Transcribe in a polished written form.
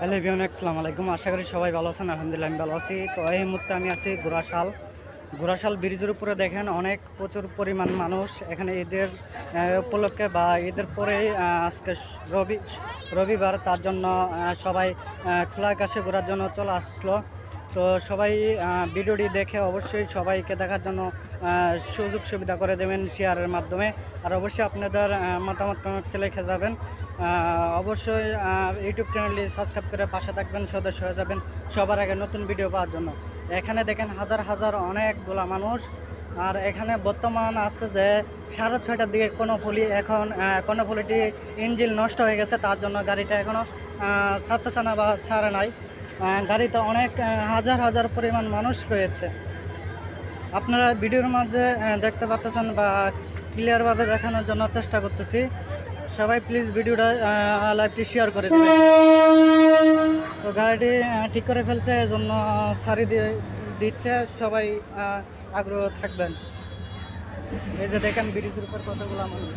Hello everyone, আসসালামু আলাইকুম। আশা করি সবাই ভালো আছেন। আলহামদুলিল্লাহ আমি ভালো আছি। তো এই মুহূর্তে আমি আছি ঘোড়াশাল ব্রিজের উপরে। দেখেন প্রচুর পরিমাণ মানুষ এখানে ঈদের উপলক্ষে বা ঈদের পরে আজকে রবিবার, তার জন্য সবাই খোলা আকাশে ঘোরার জন্য চলে আসলো। তো সবাই ভিডিওটি দেখে অবশ্যই সবাইকে দেখার জন্য সুযোগ সুবিধা করে দেবেন শেয়ারের মাধ্যমে। আর অবশ্যই আপনাদের মতামত কমেন্টসে লিখে যাবেন। অবশ্যই ইউটিউব চ্যানেলটি সাবস্ক্রাইব করে পাশে থাকবেন, সদস্য হয়ে যাবেন সবার আগে নতুন ভিডিও পাওয়ার জন্য। এখানে দেখেন হাজার হাজার অনেকগুলা মানুষ। আর এখানে বর্তমান আছে যে 6:30টার দিকে কর্ণফুলিটি ইঞ্জিন নষ্ট হয়ে গেছে, তার জন্য গাড়িটা এখনও ছাড়তেছে না বা ছাড়ে নাই। গাড়িতে অনেক হাজার হাজার পরিমাণ মানুষ রয়েছে। আপনারা ভিডিওর মাঝে দেখতে পাচ্ছেন বা ক্লিয়ারভাবে দেখানোর জন্য চেষ্টা করতেছি। সবাই প্লিজ ভিডিওটা লাইভটি শেয়ার করে দেবেন। তো গাড়িটি ঠিক করে ফেলছে, এজন্য সারি দিচ্ছে। সবাই আগ্রহ থাকবেন। এই যে দেখেন ব্রিজের উপর কতগুলো মানুষ।